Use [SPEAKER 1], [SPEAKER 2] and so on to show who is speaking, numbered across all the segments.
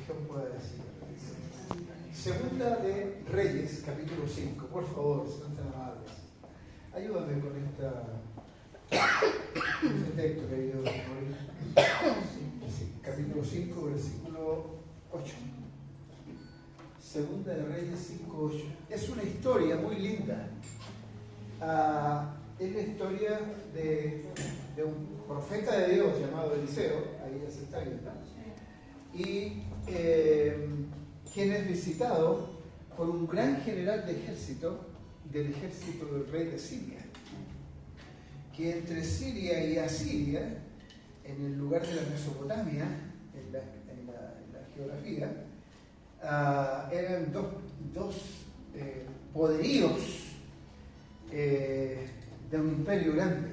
[SPEAKER 1] región pueda decir. Segunda de Reyes, capítulo 5. Por favor, sean tan amables. Ayúdame con este texto, querido Mauricio. Sí, capítulo 5, versículo 8. Segunda de Reyes 5, 8. Es una historia muy linda. Es la historia de un profeta de Dios llamado Eliseo, ahí ya se está viendo, y quien es visitado por un gran general de ejército, del ejército del rey de Siria, que entre Siria y Asiria, en el lugar de la Mesopotamia, en la geografía, eran dos poderíos de un imperio grande,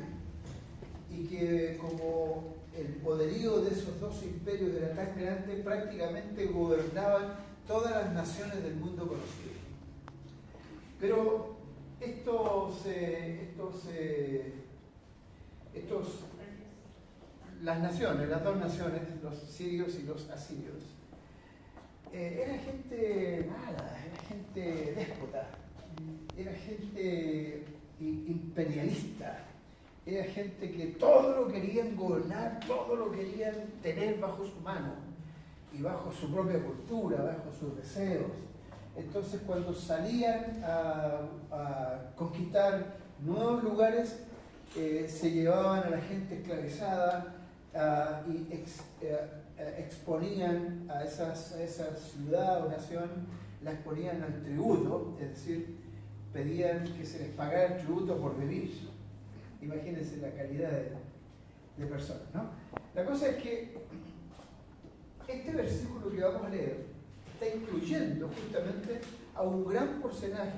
[SPEAKER 1] y que como el poderío de esos dos imperios era tan grande, prácticamente gobernaban todas las naciones del mundo conocido. Pero las dos naciones, los sirios y los asirios, era gente mala, era gente déspota, era gente imperialista, era gente que todo lo querían gobernar, todo lo querían tener bajo su mano y bajo su propia cultura, bajo sus deseos. Entonces, cuando salían a conquistar nuevos lugares, se llevaban a la gente esclavizada y exponían a esa ciudad o nación, la exponían al tributo, es decir, pedían que se les pagara el tributo por vivir. Imagínense la calidad de personas, ¿no? La cosa es que este versículo que vamos a leer está incluyendo justamente a un gran personaje,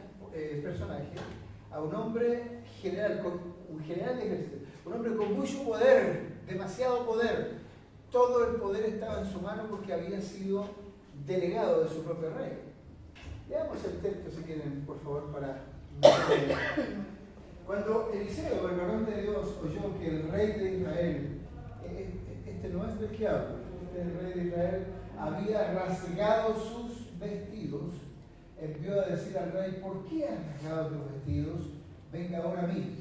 [SPEAKER 1] a un hombre general, un general de ejército, un hombre con mucho poder, demasiado poder. Todo el poder estaba en su mano porque había sido delegado de su propio rey. Leamos el texto si quieren, por favor, para... Cuando Eliseo, el varón de Dios, oyó que el rey de Israel, este no es del que hablo, el rey de Israel había rasgado sus vestidos, envió a decir al rey: ¿por qué has rasgado tus vestidos? Venga ahora a mí.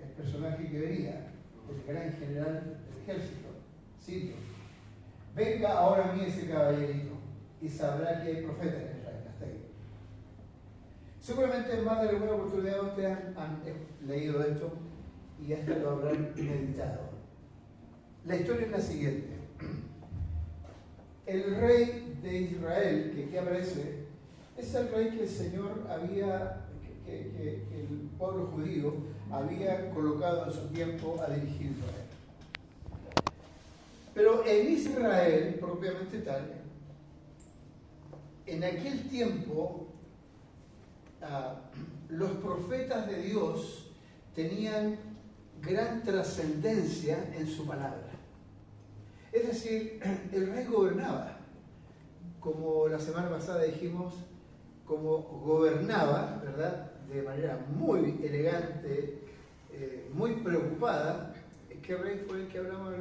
[SPEAKER 1] El personaje que venía, el gran general del ejército sirio: venga ahora a mí ese caballerito y sabrá que hay profetas en Israel. Hasta ahí. Seguramente en más de alguna oportunidad ustedes han leído esto y hasta lo habrán meditado. La historia es la siguiente. El rey de Israel, que aquí aparece, es el rey que el Señor que el pueblo judío había colocado en su tiempo a dirigir Israel. Pero en Israel, propiamente tal, en aquel tiempo, los profetas de Dios tenían gran trascendencia en su palabra. Es decir, el rey gobernaba, como la semana pasada dijimos, como gobernaba, ¿verdad?, de manera muy elegante, muy preocupada. ¿Qué rey fue el que hablamos?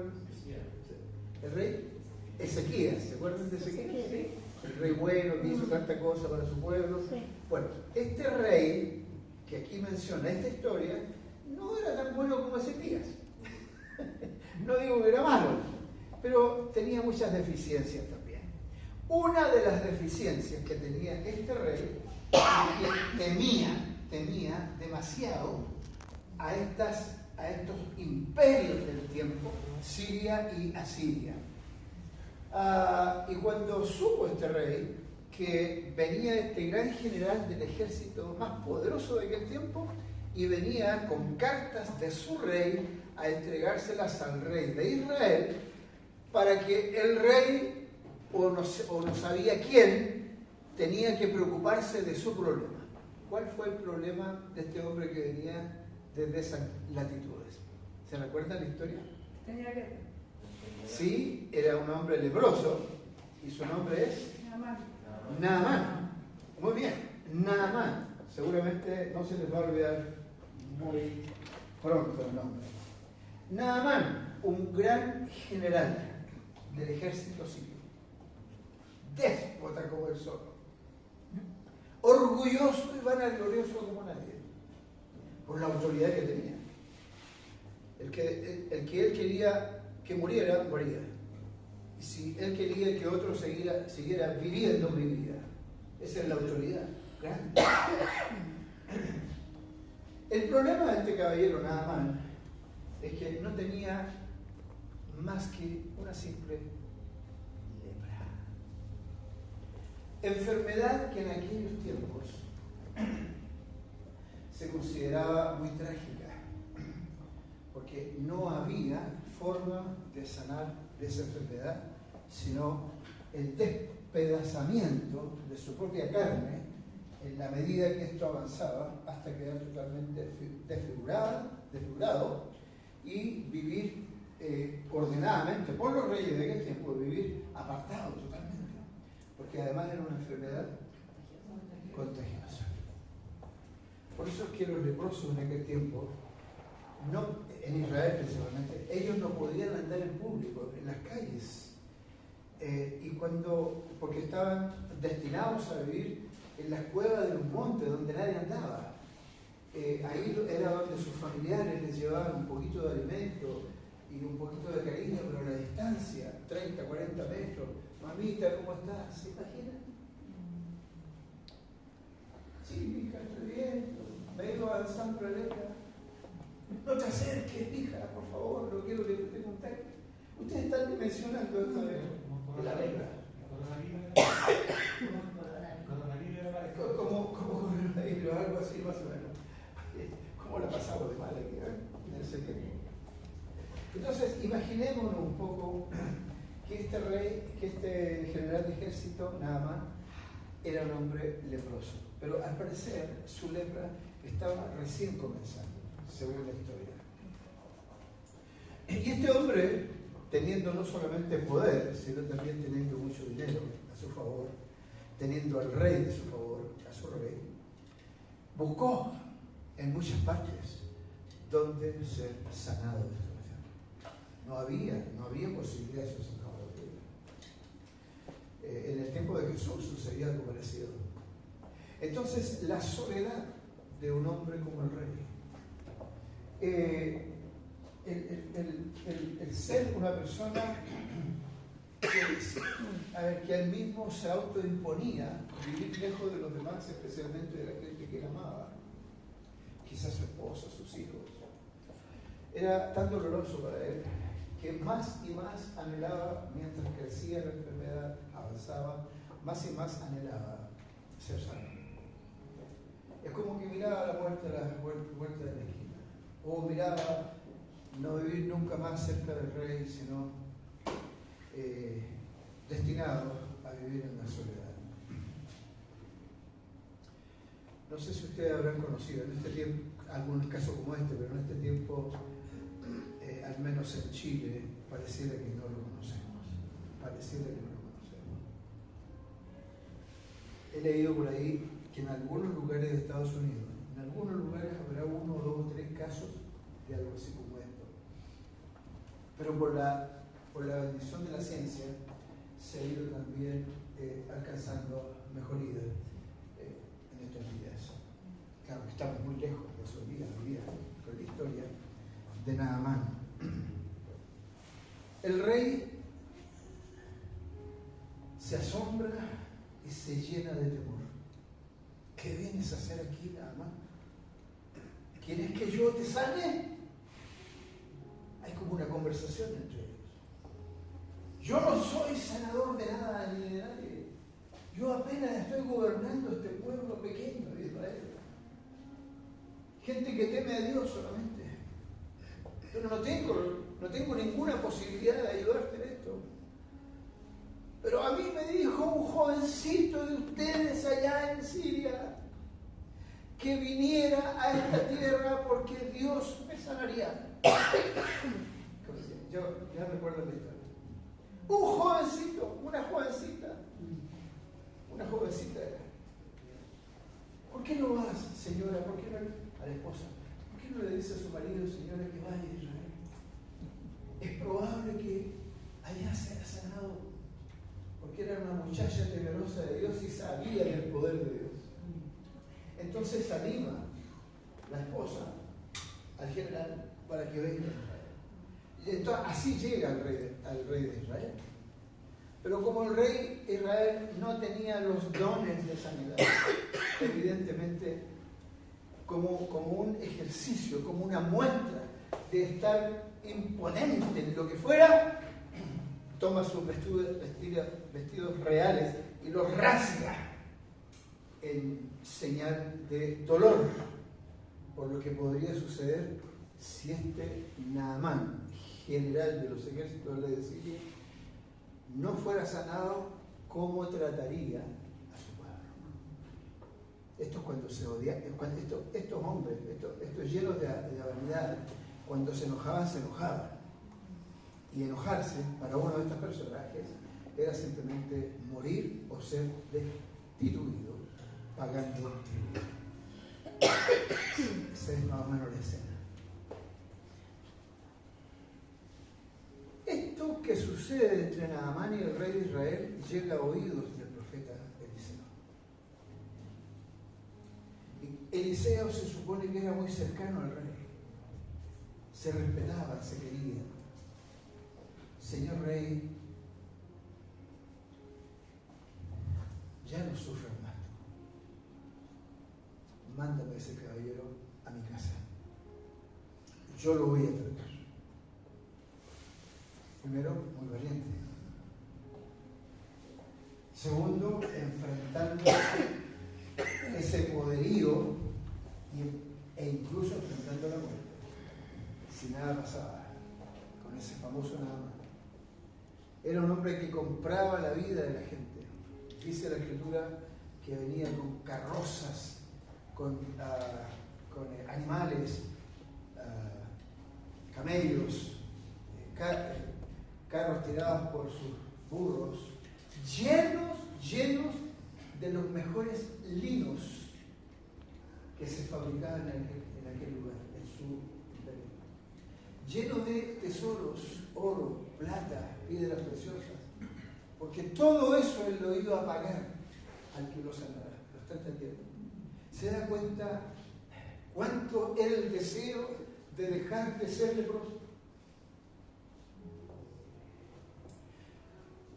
[SPEAKER 1] ¿El rey? Ezequías, ¿se acuerdan de Ezequías? Sí. El rey bueno que hizo tanta cosa para su pueblo. Sí. Bueno, este rey que aquí menciona esta historia no era tan bueno como Ezequías. No digo que era malo, pero tenía muchas deficiencias también. Una de las deficiencias que tenía este rey es que temía demasiado a estos imperios del tiempo, Siria y Asiria. Y cuando supo este rey que venía este gran general del ejército más poderoso de aquel tiempo y venía con cartas de su rey a entregárselas al rey de Israel, para que el rey, o no sabía quién, tenía que preocuparse de su problema. ¿Cuál fue el problema de este hombre que venía desde esas latitudes? ¿Se recuerda la historia?
[SPEAKER 2] Tenía que...
[SPEAKER 1] Sí, era un hombre leproso y su nombre es Naamán. Muy bien, Naamán. Seguramente no se les va a olvidar muy pronto el nombre. Naamán, un gran general del ejército sirio. Déspota como el sol. Orgulloso y vanaglorioso como nadie. Por la autoridad que tenía. El que él quería que muriera, moría. Y si él quería que otro siguiera viviendo, vivía. Esa es la autoridad grande. El problema de este caballero, nada más, es que no tenía más que una simple lepra. Enfermedad que en aquellos tiempos se consideraba muy trágica, porque no había forma de sanar de esa enfermedad, sino el despedazamiento de su propia carne en la medida que esto avanzaba hasta quedar totalmente desfigurado y vivir ordenadamente por los reyes de aquel tiempo, vivir apartado totalmente, porque además era una enfermedad contagiosa. Por eso es que los leprosos en aquel tiempo, en Israel principalmente, ellos no podían andar en público, en las calles, porque estaban destinados a vivir en las cuevas de los montes donde nadie andaba. Ahí era donde sus familiares les llevaban un poquito de alimento y un poquito de cariño, pero a la distancia, 30, 40 metros. Mamita, ¿cómo estás? ¿Se imagina? Sí, hija, estoy bien. Me he ido avanzando la letra. No te acerques, hija, por favor, no quiero que te contacte. Ustedes están dimensionando esto de la letra. Como coronavirus, algo así más o menos. ¿Cómo la pasamos de mal aquí en ese tiempo? Entonces, imaginémonos un poco que este general de ejército, nada más, era un hombre leproso. Pero al parecer su lepra estaba recién comenzando, según la historia. Y este hombre, teniendo no solamente poder, sino también teniendo mucho dinero a su favor, teniendo al rey de su favor, a su rey, buscó en muchas partes donde ser sanado de esta enfermedad. No había posibilidad de ser sanado de ella. En el tiempo de Jesús sucedía algo parecido. Entonces, la soledad de un hombre como el rey, el ser una persona que él mismo se autoimponía vivir lejos de los demás, especialmente de la gente que él amaba, quizás su esposa, sus hijos, era tan doloroso para él que más y más anhelaba, mientras crecía la enfermedad, avanzaba, más y más anhelaba ser sano. Es como que miraba la muerte de la esquina, o miraba no vivir nunca más cerca del rey, sino destinado a vivir en la soledad. No sé si ustedes habrán conocido en este tiempo algunos casos como este, pero en este tiempo, al menos en Chile, pareciera que no lo conocemos. Pareciera que no lo conocemos. He leído por ahí que en algunos lugares de Estados Unidos, en algunos lugares habrá 1, 2 o 3 casos de algo así como esto. Pero por la bendición de la ciencia se ha ido también alcanzando mejoría en estos días. Claro, estamos muy lejos de esos días, con la historia de Naamán. El rey se asombra y se llena de temor. ¿Qué vienes a hacer aquí, Naamán? ¿Quieres que yo te sane? Hay como una conversación entre ellos. Yo no soy sanador de nada ni de nadie. Yo apenas estoy gobernando este pueblo pequeño de Israel. Gente que teme a Dios solamente. Pero no tengo ninguna posibilidad de ayudarte en esto. Pero a mí me dijo un jovencito de ustedes allá en Siria que viniera a esta tierra porque Dios me sanaría. Yo ya recuerdo la historia. Un jovencito, una jovencita. ¿Por qué no vas, señora? ¿Por qué no a la esposa? ¿Por qué no le dice a su marido, señora, que vaya a Israel? Es probable que allá sea sanado. muchacha temerosa de Dios y sabía del poder de Dios. Entonces anima la esposa al general para que venga a Israel. Y entonces, así llega al rey de Israel. Pero como el rey Israel no tenía los dones de sanidad, evidentemente, como un ejercicio, como una muestra de estar imponente en lo que fuera, toma sus vestidos reales y los rasga en señal de dolor por lo que podría suceder si este Naamán, general de los ejércitos de Siria, no fuera sanado. ¿Cómo trataría a su pueblo? Esto es cuando se odiaban, estos hombres, estos llenos de vanidad, cuando se enojaban, se enojaban. Y enojarse para uno de estos personajes era simplemente morir o ser destituido pagando tributo. Esa es más o menos la escena. Esto que sucede entre Naamán y el rey de Israel llega a oídos del profeta Eliseo. Y Eliseo se supone que era muy cercano al rey. Se respetaban, se querían. Señor rey, ya no sufras más tú. Mándame a ese caballero a mi casa. Yo lo voy a tratar. Primero, muy valiente. Segundo, enfrentando ese poderío e incluso enfrentando la muerte. Si nada pasaba con ese famoso Naamán. Era un hombre que compraba la vida de la gente. Dice la Escritura que venía con carrozas, con animales, camellos, carros tirados por sus burros, llenos de los mejores linos que se fabricaban en aquel lugar, en su imperio. Lleno de tesoros, oro, plata, piedras preciosas, porque todo eso él lo iba a pagar al que lo sanara. ¿Lo está entendiendo? ¿Se da cuenta cuánto era el deseo de dejar de ser leproso?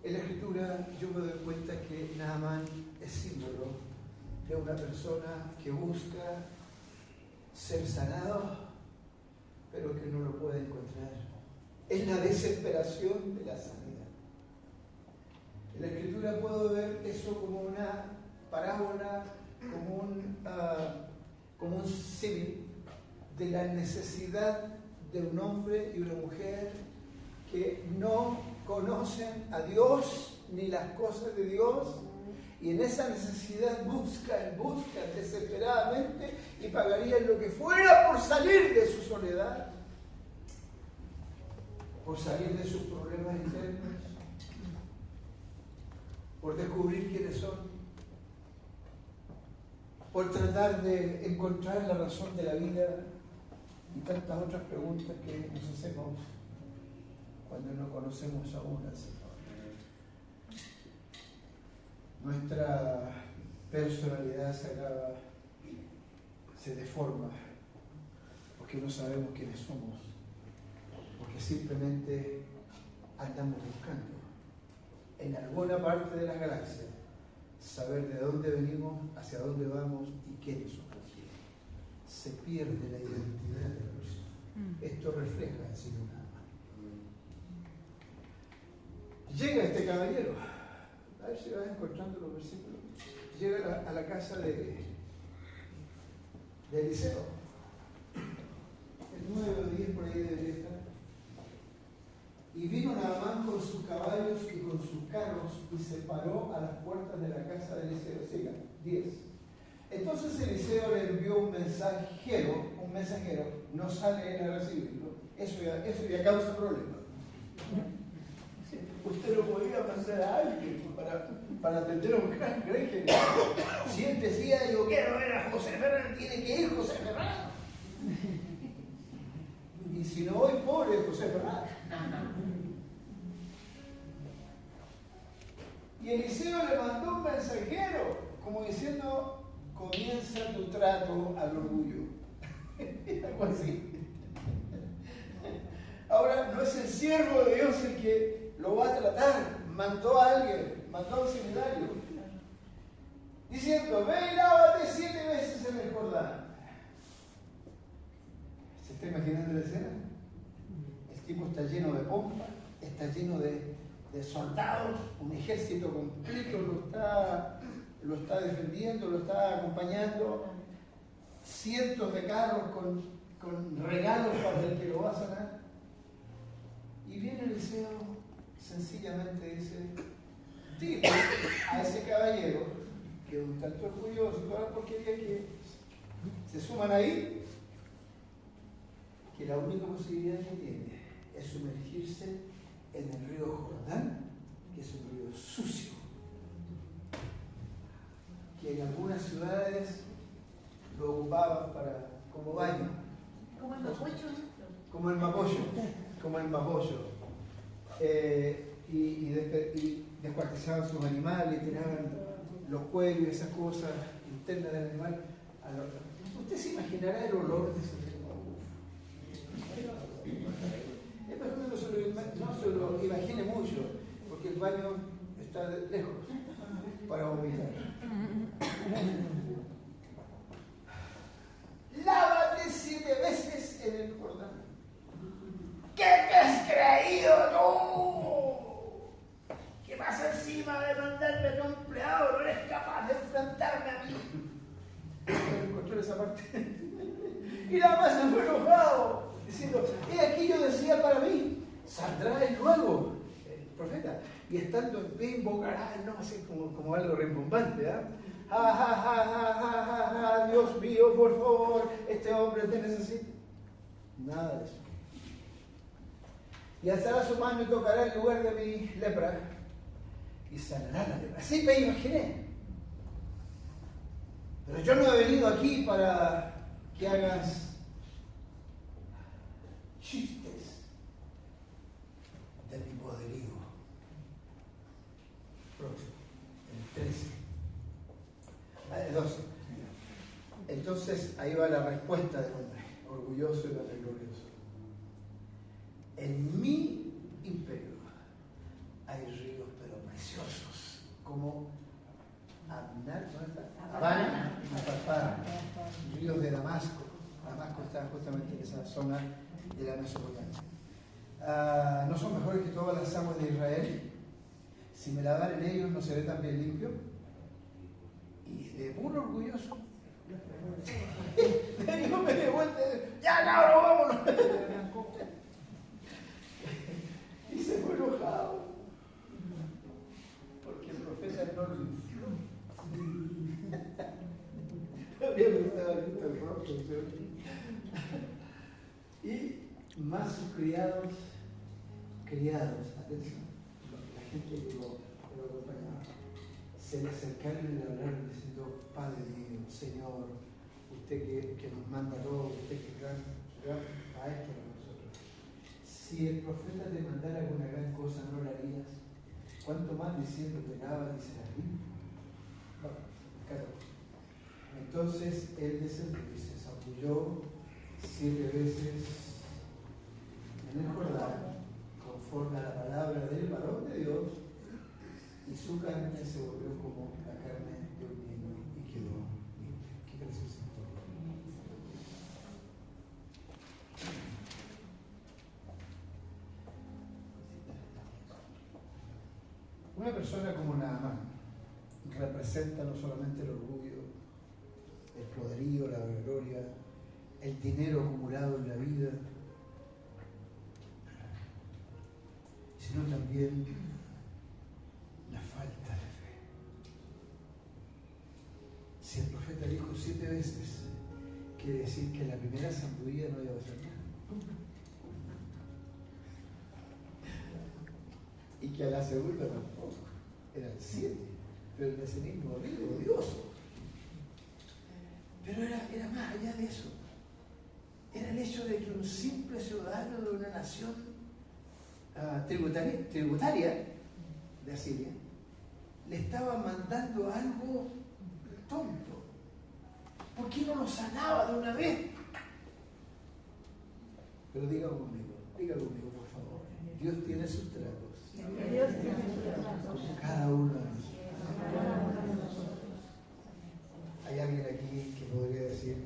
[SPEAKER 1] En la Escritura yo me doy cuenta que Naamán es símbolo de una persona que busca ser sanado, pero que no lo puede encontrar. Es la desesperación de la sanidad. En la Escritura puedo ver eso como una parábola, como un símil de la necesidad de un hombre y una mujer que no conocen a Dios ni las cosas de Dios, y en esa necesidad buscan desesperadamente y pagarían lo que fuera por salir de su soledad, por salir de sus problemas internos, por descubrir quiénes son, por tratar de encontrar la razón de la vida y tantas otras preguntas que nos hacemos cuando no conocemos aún al Señor. Nuestra personalidad sagrada se deforma porque no sabemos quiénes somos, porque simplemente andamos buscando en alguna parte de la galaxia saber de dónde venimos, hacia dónde vamos y quiénes somos. Se pierde la identidad de la persona. Esto refleja el Señor. Llega este caballero, a ver si vas encontrando los versículos. Llega a la casa de Eliseo. El 9 o 10 por ahí debería estar. Y vino Naamán con sus caballos y con sus carros y se paró a las puertas de la casa de Eliseo. Siga, 10. Entonces Eliseo le envió un mensajero, no sale él a recibirlo. Eso ya causa problemas. Usted lo podría mandar a alguien para atender a un gran general. Si él decía, yo quiero ver a José Ferran, tiene que ir José Ferran. Y si no voy, pobre José Ferran. Y Eliseo le mandó un mensajero, como diciendo, comienza tu trato al orgullo. Algo así. Ahora, no es el siervo de Dios el que lo va a tratar. Mandó a alguien, mandó a un seminario, diciendo, ve y lávate 7 veces en el Jordán. ¿Se está imaginando la escena? El tipo está lleno de pompa, está lleno de soldados, un ejército completo lo está defendiendo, lo está acompañando, cientos de carros con regalos para el que lo va a sanar. Y viene Eliseo, sencillamente dice, dile a ese caballero, que es un tanto orgulloso, toda la porquería que se suman ahí, que la única posibilidad que tiene es sumergirse en el río Jordán, que es un río sucio, que en algunas ciudades lo ocupaban como baño.
[SPEAKER 2] Como el mapocho.
[SPEAKER 1] Como el mapollo. Y descuartizaban sus animales, tiraban los cuellos y esas cosas internas del animal. ¿Usted se imaginará el olor de ese río? Es mejor que no se lo imagine mucho, porque el baño está lejos para vomitar. Lávate 7 veces en el Jordán. ¿Qué te has creído tú? ¿Qué pasa encima de mandarme a tu empleado? No eres capaz de enfrentarme a mí. Encontré esa parte. Y la más se fue enojado, diciendo, aquí yo decía para mí, saldrá él luego, el profeta, y estando en pie invocará, no así como algo rimbombante, ¿ah? Dios mío, por favor, este hombre te necesita. Nada de eso. Y alzará su mano y tocará el lugar de mi lepra y sanará la lepra. Así me imaginé. Pero yo no he venido aquí para que hagas chistes de mi poderío. Próximo, el 13. El 12. Entonces ahí va la respuesta del hombre, orgulloso y vanaglorioso. En mi imperio hay ríos pero preciosos, como Habana y Farfar, ríos de Damasco. Damasco está justamente en esa zona de la Mesopotamia. ¿No son mejores que todas las aguas de Israel? Si me lavar en ellos, ¿no seré también limpio? Y de puro orgulloso. Yo me di vuelta y ya cabrón, vámonos. Y se fue enojado. Porque el profeta no lo hizo. Me habría gustado visto el rostro. Y más sus criados, atención, la gente que lo acompañaba, se le acercaron y le hablaron diciendo, Padre mío, Señor, usted que nos manda todo, usted que es gran maestro de nosotros. Si el profeta te mandara alguna gran cosa, ¿no la harías? ¿Cuánto más diciendo que lava, dice la Biblia? Claro. Entonces él descendió y se zambulló 7 veces en el Jordán, conforme a la palabra del varón de Dios, y su carne se volvió como la carne de un niño y quedó limpia. Qué precioso. Una persona como Naamán representa no solamente el orgullo, el poderío, la gloria, el dinero acumulado en la vida, sino también la falta de fe. Si el profeta dijo 7 veces, quiere decir que en la primera zambullida no iba a hacer nada. Y que a la segunda tampoco. Eran 7, pero el mesianismo horrible, odioso. Pero era más allá de eso. Era el hecho de que un simple ciudadano de una nación tributaria de Asiria le estaba mandando algo tonto. ¿Por qué no lo sanaba de una vez? Pero diga conmigo, por favor. Dios tiene sus tratos. Con cada uno de nosotros. Hay alguien aquí que podría decir,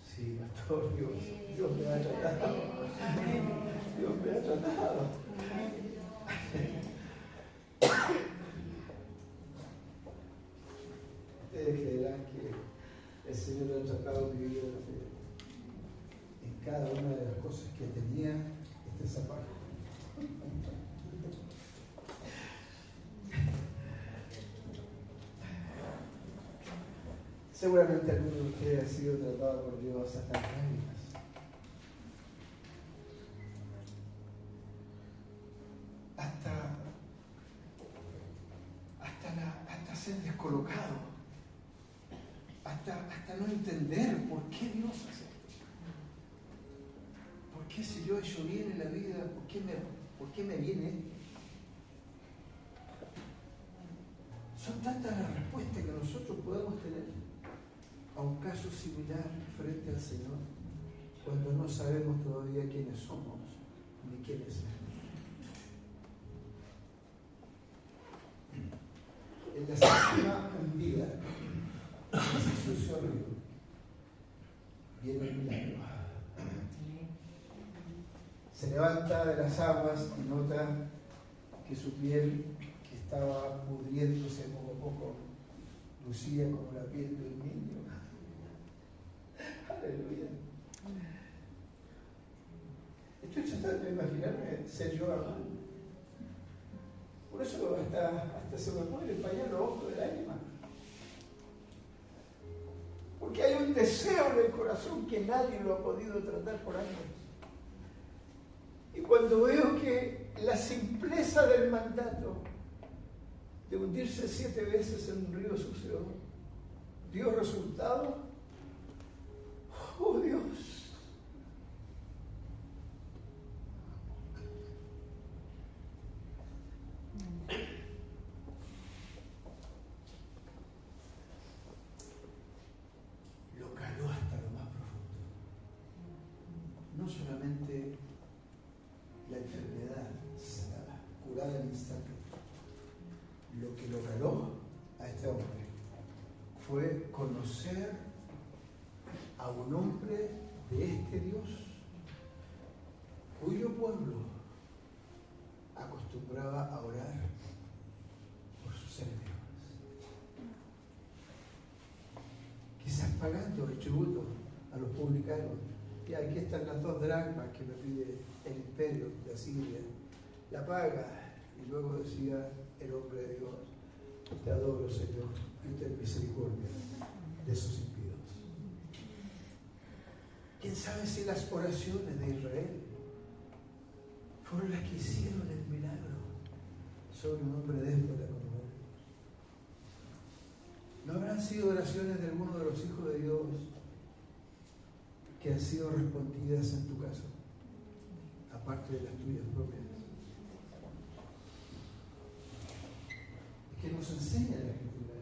[SPEAKER 1] sí, pastor, Dios me ha tratado. Dios me ha tratado. Ustedes creerán que el Señor ha tratado mi vida en cada una de las cosas que tenía este zapato. Seguramente alguno de ustedes ha sido tratado por Dios hasta las lágrimas. Hasta ser descolocado. Hasta no entender por qué Dios hace esto. ¿Por qué si yo he hecho bien en la vida, por qué me viene esto? Son tantas las respuestas que nosotros podemos tener a un caso similar frente al Señor cuando no sabemos todavía quiénes somos ni quiénes somos. En la séptima hundida, se sucio río, viene el milagro. Se levanta de las aguas y nota que su piel, que estaba pudriéndose poco a poco, lucía como la piel de un niño. Aleluya. Estoy tratando de imaginarme ser yo hablando. Por eso hasta se me puede empañar los ojos de lágrimas. Porque hay un deseo en el corazón que nadie lo ha podido tratar por años. Y cuando veo que la simpleza del mandato de hundirse 7 veces en un río sucio dio resultado, ¡oh Dios! Lo caló hasta lo más profundo. No solamente la enfermedad sanada, curada al instante. Lo que lo caló a este hombre fue conocer a un hombre de este Dios, cuyo pueblo acostumbraba a orar por sus enemigos. Quizás pagando el tributo a los publicanos. Y aquí están las 2 dracmas que me pide el imperio de Asiria. La paga. Y luego decía el hombre de Dios, te adoro, Señor, y ten misericordia de esos impíos. ¿Quién sabe si las oraciones de Israel fueron las que hicieron el milagro sobre un hombre déspota como él? ¿No habrán sido oraciones de alguno de los hijos de Dios que han sido respondidas en tu caso, aparte de las tuyas propias? Que nos enseña la Escritura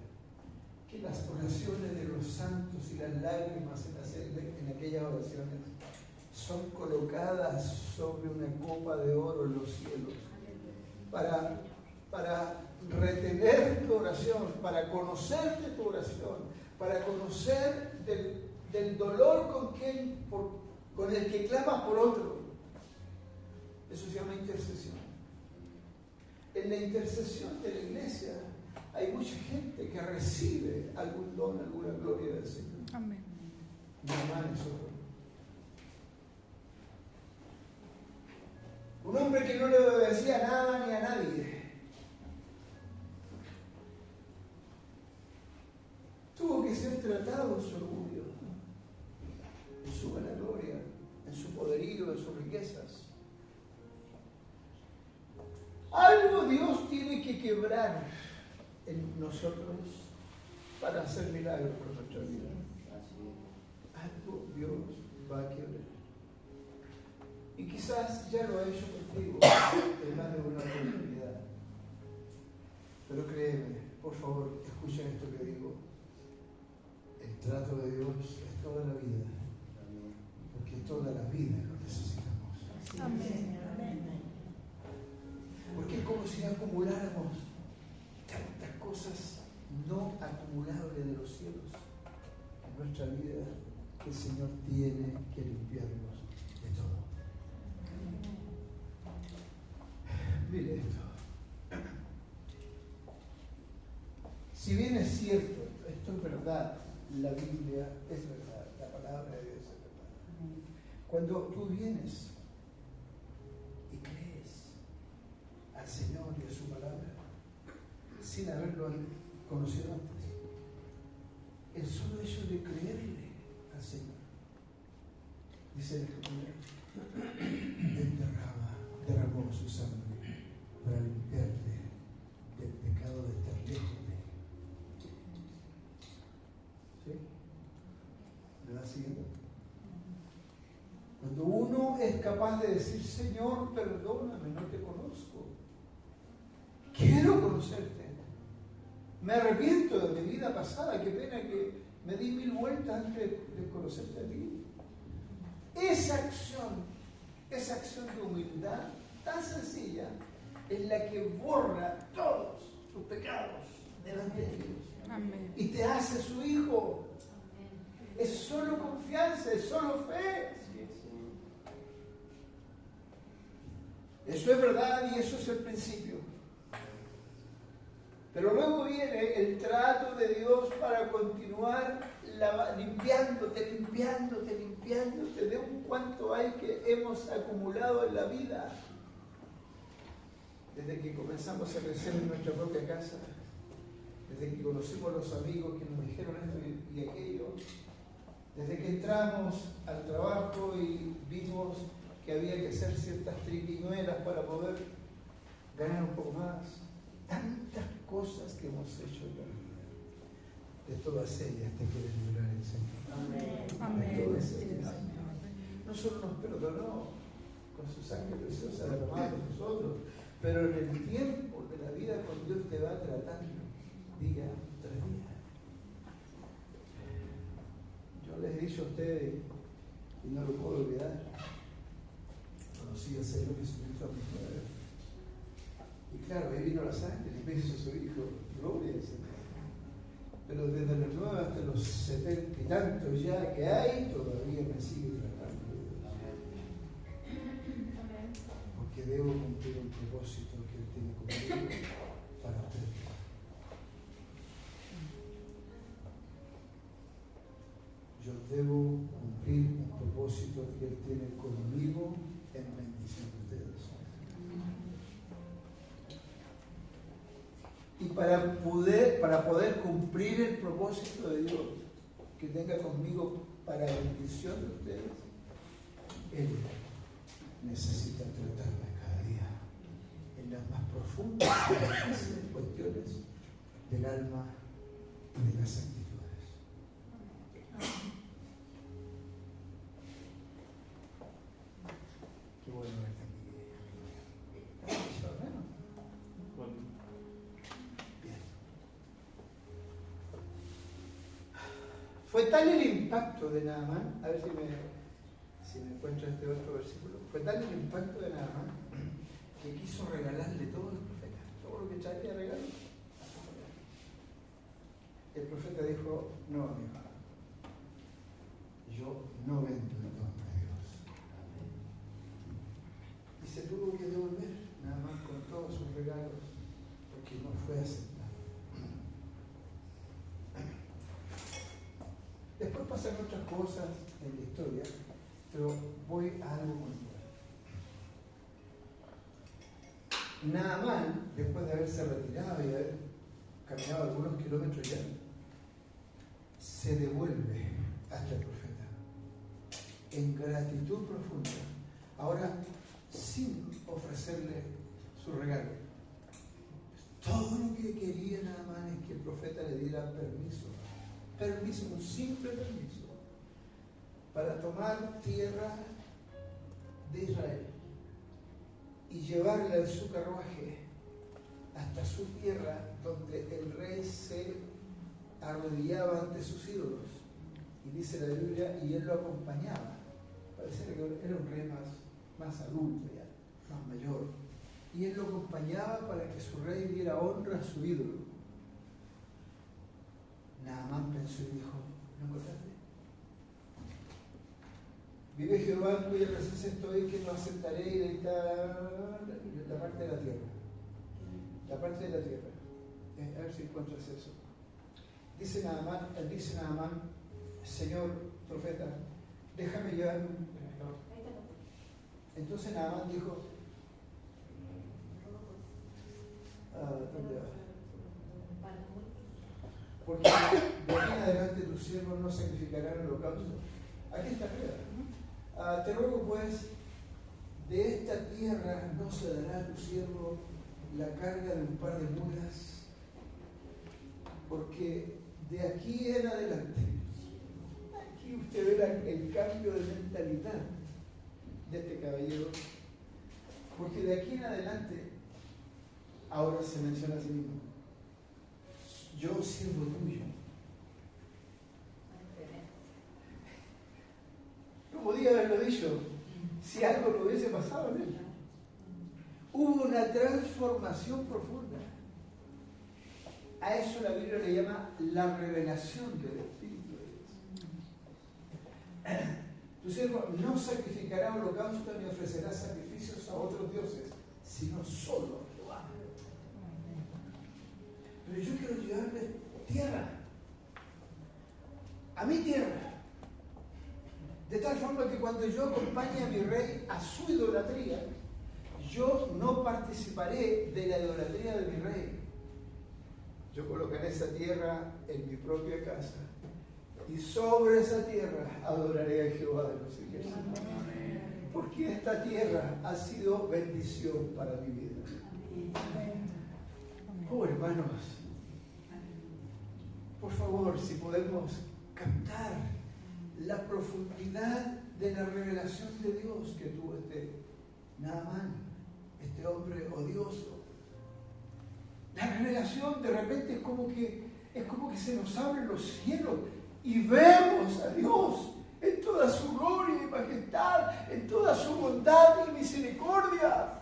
[SPEAKER 1] que las oraciones de los santos y las lágrimas en aquellas oraciones son colocadas sobre una copa de oro en los cielos para retener tu oración, para conocer de tu oración, para conocer del dolor con el que clamas por otro. Eso se llama intercesión. En la intercesión de la iglesia hay mucha gente que recibe algún don, alguna gloria del Señor.
[SPEAKER 2] Amén.
[SPEAKER 1] Naamán es otro. Un hombre que no le obedecía nada ni a nadie. Tuvo que ser tratado en su orgullo, en su vanagloria, en su poderío, en sus riquezas. Algo Dios tiene que quebrar en nosotros para hacer milagros por nuestra vida. Algo Dios va a quebrar. Y quizás ya lo ha hecho contigo en más de una oportunidad. Pero créeme, por favor, escuchen esto que digo. El trato de Dios es toda la vida, porque toda la vida lo necesitamos.
[SPEAKER 2] Amén.
[SPEAKER 1] Porque es como si acumuláramos tantas cosas no acumulables de los cielos en nuestra vida, que el Señor tiene que limpiarnos de todo. Mire esto. Si bien es cierto, esto es verdad, la Biblia es verdad, la palabra de Dios es verdad. Cuando tú vienes y crees al Señor y a su palabra, sin haberlo conocido antes, el solo hecho de creerle al Señor, dice la Escritura, Él derramó su sangre para limpiarte del pecado de estar lejos de Él. ¿Sí? ¿Me va siguiendo? Cuando uno es capaz de decir, Señor, perdóname, no te conozco, quiero conocerte, me arrepiento de mi vida pasada, qué pena que me di 1000 vueltas antes de conocerte a ti. Esa acción de humildad tan sencilla es la que borra todos tus pecados delante de Dios.
[SPEAKER 2] Amén.
[SPEAKER 1] Y te hace su hijo. Es solo confianza, es solo fe. Eso es verdad y eso es el principio. Pero luego viene el trato de Dios para continuar limpiándote de un cuanto hay que hemos acumulado en la vida. Desde que comenzamos a crecer en nuestra propia casa, desde que conocimos a los amigos que nos dijeron esto y aquello, desde que entramos al trabajo y vimos que había que hacer ciertas triquiñuelas para poder ganar un poco más. Tantas cosas que hemos hecho en la vida. De todas ellas te quiere librar el Señor.
[SPEAKER 2] Amén.
[SPEAKER 1] De
[SPEAKER 2] Amén.
[SPEAKER 1] todas ellas. No solo nos perdonó con su sangre preciosa derramada por nosotros, pero en el tiempo de la vida con Dios te va tratando día tras día. Yo les he dicho a ustedes, y no lo puedo olvidar, conocí al Señor Jesucristo a mis 9 años. Y claro, ahí vino la sangre, y me hizo su hijo, gloria al Señor. Pero desde los 9 hasta los 70 y tantos ya que hay, todavía me sigue tratando. Porque debo cumplir un propósito que Él tiene conmigo para ustedes. Yo debo cumplir un propósito que Él tiene conmigo en bendición de ustedes. Y para poder cumplir el propósito de Dios que tenga conmigo para bendición de ustedes, Él necesita tratarme cada día en las más profundas cuestiones del alma y de las actitudes. Qué bueno verte aquí. Bien. Fue tal el impacto de Naamán, a ver si me encuentro este otro versículo, fue tal el impacto de Naamán que quiso regalarle todo al profeta, todo lo que traía de regalo. El profeta dijo, no, amigo, yo no vendo el don de Dios. Y se tuvo que devolver, nada más con todos sus regalos, porque no fue aceptado. Después pasan otras cosas en la historia, pero voy a algo puntual. Naamán, después de haberse retirado y haber caminado algunos kilómetros ya, se devuelve hasta el profeta en gratitud profunda, ahora sin ofrecerle su regalo. Todo lo que quería Naamán es que el profeta le diera permiso, un simple permiso, para tomar tierra de Israel y llevarla en su carruaje hasta su tierra, donde el rey se arrodillaba ante sus ídolos. Y dice la Biblia, y él lo acompañaba. Parece que era un rey más adulto ya, más mayor. Y él lo acompañaba para que su rey diera honra a su ídolo. Naamán pensó y dijo, ¿no encontraste? Vive Jehová en cuya presencia estoy, que no aceptaré y de la parte de la tierra. La parte de la tierra. A ver si encuentras eso. Dice Naamán, Señor profeta, déjame llevarme. Entonces Naamán dijo, ¿dónde va? Porque de aquí en adelante tus siervos no sacrificarán holocaustos. Aquí está arriba. Te ruego pues, de esta tierra no se dará a tu siervo la carga de un par de mulas, porque de aquí en adelante, aquí usted ve el cambio de mentalidad de este caballero, porque de aquí en adelante, ahora se menciona a sí mismo, yo siervo tuyo. No podía haberlo dicho si algo no hubiese pasado en él. Hubo una transformación profunda. A eso la Biblia le llama la revelación del Espíritu de Dios. Tu siervo no sacrificará holocausto ni ofrecerá sacrificios a otros dioses, sino solo a Jehová. Pero yo quiero llevarle tierra, a mi tierra, de tal forma que cuando yo acompañe a mi rey a su idolatría, yo no participaré de la idolatría de mi rey. Yo colocaré esa tierra en mi propia casa y sobre esa tierra adoraré a Jehová de los ejércitos. Porque esta tierra ha sido bendición para mi vida. Oh, hermanos, por favor, si podemos captar la profundidad de la revelación de Dios que tuvo Naamán, este hombre odioso. La revelación de repente es como que se nos abren los cielos y vemos a Dios en toda su gloria y majestad, en toda su bondad y misericordia.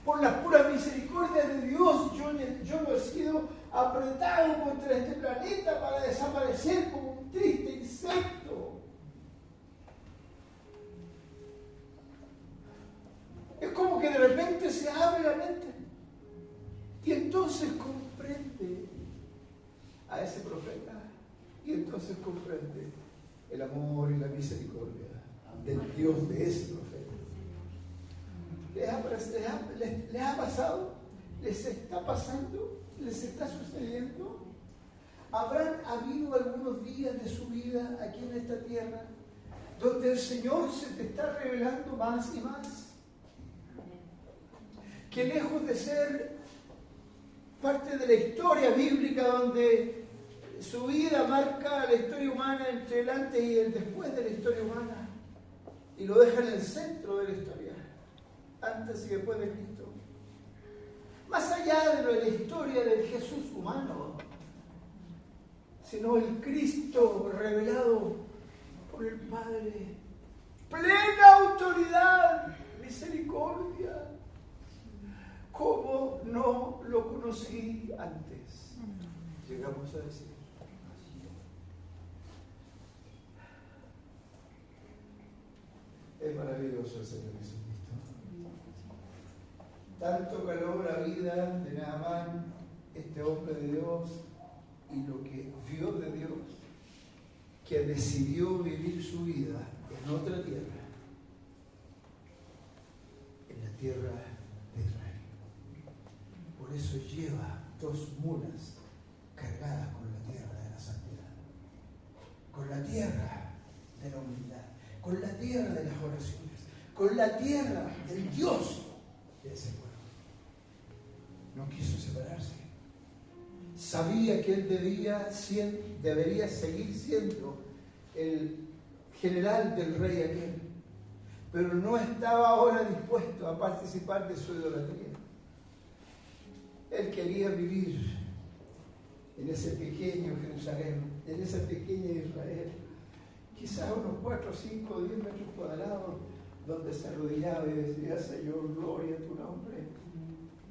[SPEAKER 1] Por la pura misericordia de Dios, yo no he sido apretado contra este planeta para desaparecer como un triste insecto. Es como que de repente se abre la mente y entonces comprende a ese profeta y entonces comprende el amor y la misericordia del Dios de ese profeta. ¿Les ha pasado? ¿Les está pasando? ¿Les está sucediendo? ¿Habrán habido algunos días de su vida aquí en esta tierra donde el Señor se te está revelando más y más? Que lejos de ser parte de la historia bíblica donde su vida marca la historia humana entre el antes y el después de la historia humana y lo deja en el centro de la historia, antes y después de Cristo. Más allá de la historia del Jesús humano, sino el Cristo revelado por el Padre, plena autoridad, misericordia. ¿Cómo no lo conocí antes? Llegamos a decir. Es maravilloso el Señor Jesucristo. Tanto caló la vida de Naamán, este hombre de Dios, y lo que vio de Dios, que decidió vivir su vida en otra tierra, en la tierra de Israel. Por eso lleva 2 mulas cargadas con la tierra de la santidad, con la tierra de la humildad, con la tierra de las oraciones, con la tierra del Dios de ese pueblo. No quiso separarse. Sabía que él debería seguir siendo el general del rey aquel, pero no estaba ahora dispuesto a participar de su idolatría. Él quería vivir en ese pequeño Jerusalén, en esa pequeña Israel, quizás unos 4, 5, 10 metros cuadrados, donde se arrodillaba y decía: Señor, gloria a tu nombre.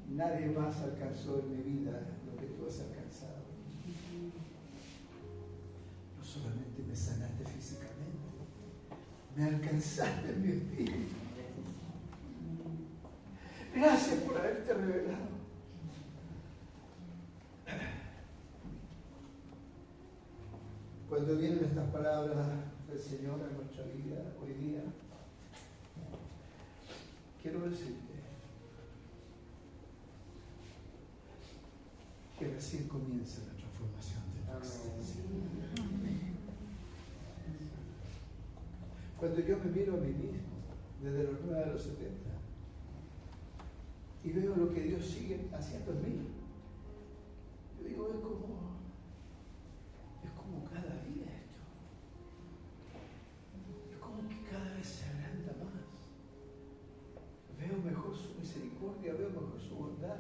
[SPEAKER 1] Nadie más alcanzó en mi vida lo que tú has alcanzado. No solamente me sanaste físicamente, me alcanzaste en mi espíritu. Gracias por haberte revelado. Cuando vienen estas palabras del Señor a nuestra vida hoy día, quiero decirte que recién comienza la transformación de tu existencia. Cuando yo me miro a mí mismo, desde los 9 a los 70, y veo lo que Dios sigue haciendo en mí, yo digo, es como cada día esto. Es como que cada vez se agranda más. Veo mejor su misericordia, veo mejor su bondad.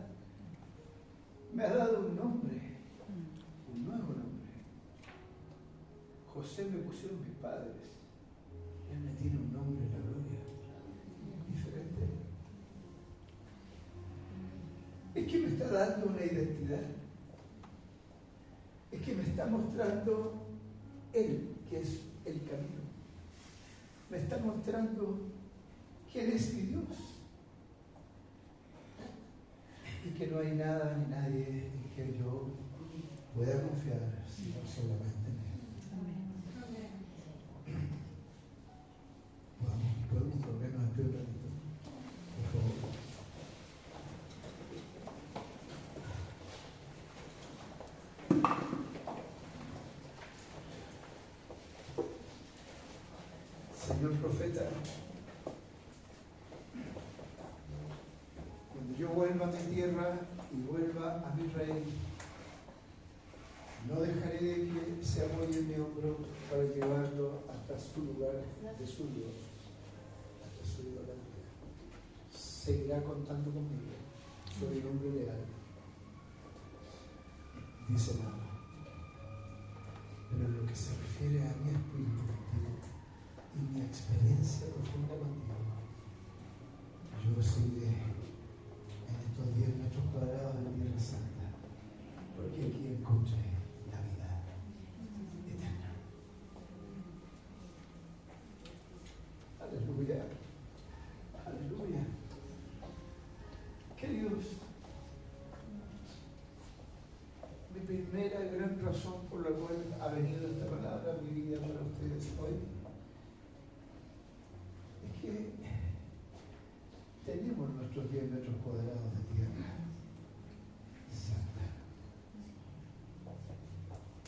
[SPEAKER 1] Me ha dado un nombre, un nuevo nombre. José me pusieron mis padres. Él me tiene un nombre en la gloria, diferente. Es que me está dando una identidad. Es que me está mostrando Él, que es el camino. Me está mostrando que Él es mi Dios. Y que no hay nada ni nadie en que yo pueda confiar, sino solamente en Él. ¿Podemos volvernos a pie un ratito? Por favor. Señor profeta, cuando yo vuelva a mi tierra y vuelva a mi rey, no dejaré que se apoye en mi hombro para llevarlo hasta su lugar de su Dios, hasta su idolatría. Seguirá contando conmigo, soy un hombre leal, dice nada. Pero en lo que se refiere a mi espíritu contigo y mi experiencia profunda contigo, yo seguiré en estos 10 metros cuadrados de Tierra Santa, porque aquí encontré la vida eterna. Aleluya, aleluya. Queridos, mi primera gran razón por la cual ha venido esta palabra a mi vida para ustedes hoy es que tenemos nuestros 10 metros cuadrados de tierra santa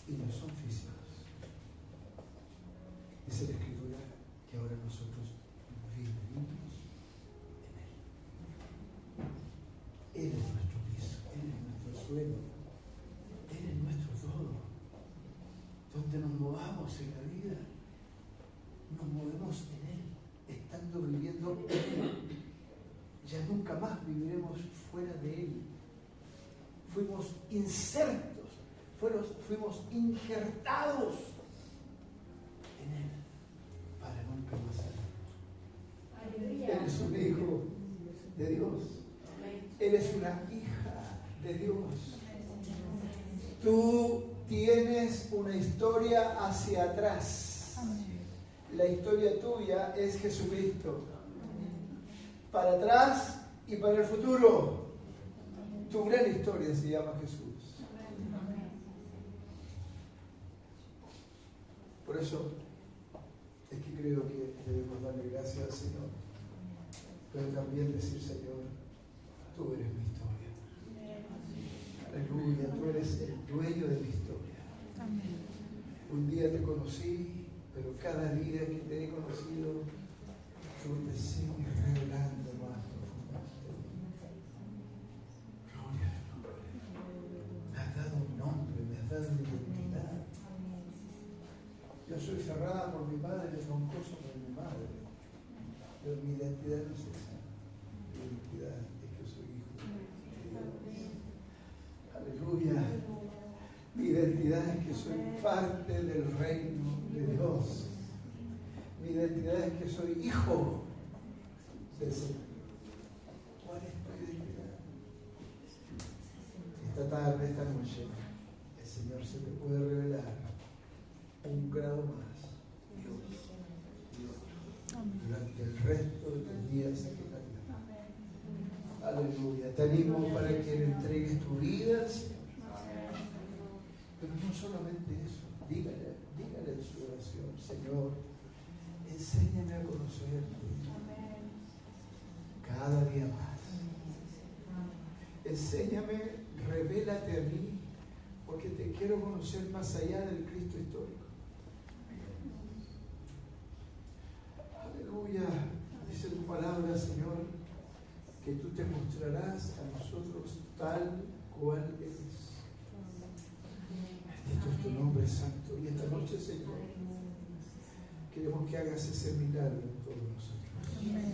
[SPEAKER 1] y no son físicos. Dice la Escritura que ahora nosotros vivimos en Él. Él es nuestro piso, Él es nuestro suelo, Él es nuestro todo. Donde nos movamos en la vida, nos movemos en Él, estando viviendo en Él. Ya nunca más viviremos fuera de Él. Fuimos insertos, fuimos injertados en Él para nunca más salir. Él es un hijo de Dios. Él es una hija de Dios. Tú tienes una historia hacia atrás. La historia tuya es Jesucristo. Para atrás y para el futuro. Tu gran historia se llama Jesús. Por eso es que creo que debemos darle gracias al Señor, pero también decir: Señor, tú eres mi historia. Aleluya, tú eres el dueño de mi historia. Un día te conocí, pero cada día que te he conocido, tú te sigues revelando más profundamente. Gloria al nombre. Me has dado un nombre, me has dado una identidad. Yo soy cerrada por mi padre, troncoso por mi madre. Pero mi identidad no es esa. Mi identidad es que soy hijo de Dios. identidad es que soy parte del reino de Dios. Mi identidad es que soy hijo del Señor. ¿Cuál es tu identidad? Esta tarde, esta noche, el Señor se te puede revelar un grado más y otro durante el resto de tus días aquí en la tierra. Aleluya. Te animo para que le entregues tu vida al Señor. Pero no solamente eso. Dígale en su oración: Señor, enséñame a conocerte cada día más. Enséñame, revélate a mí, porque te quiero conocer más allá del Cristo histórico. Aleluya. Dice tu palabra, Señor, que tú te mostrarás a nosotros tal cual eres. Bendito es tu nombre santo. Y esta noche, Señor, queremos que hagas ese milagro en todos nosotros.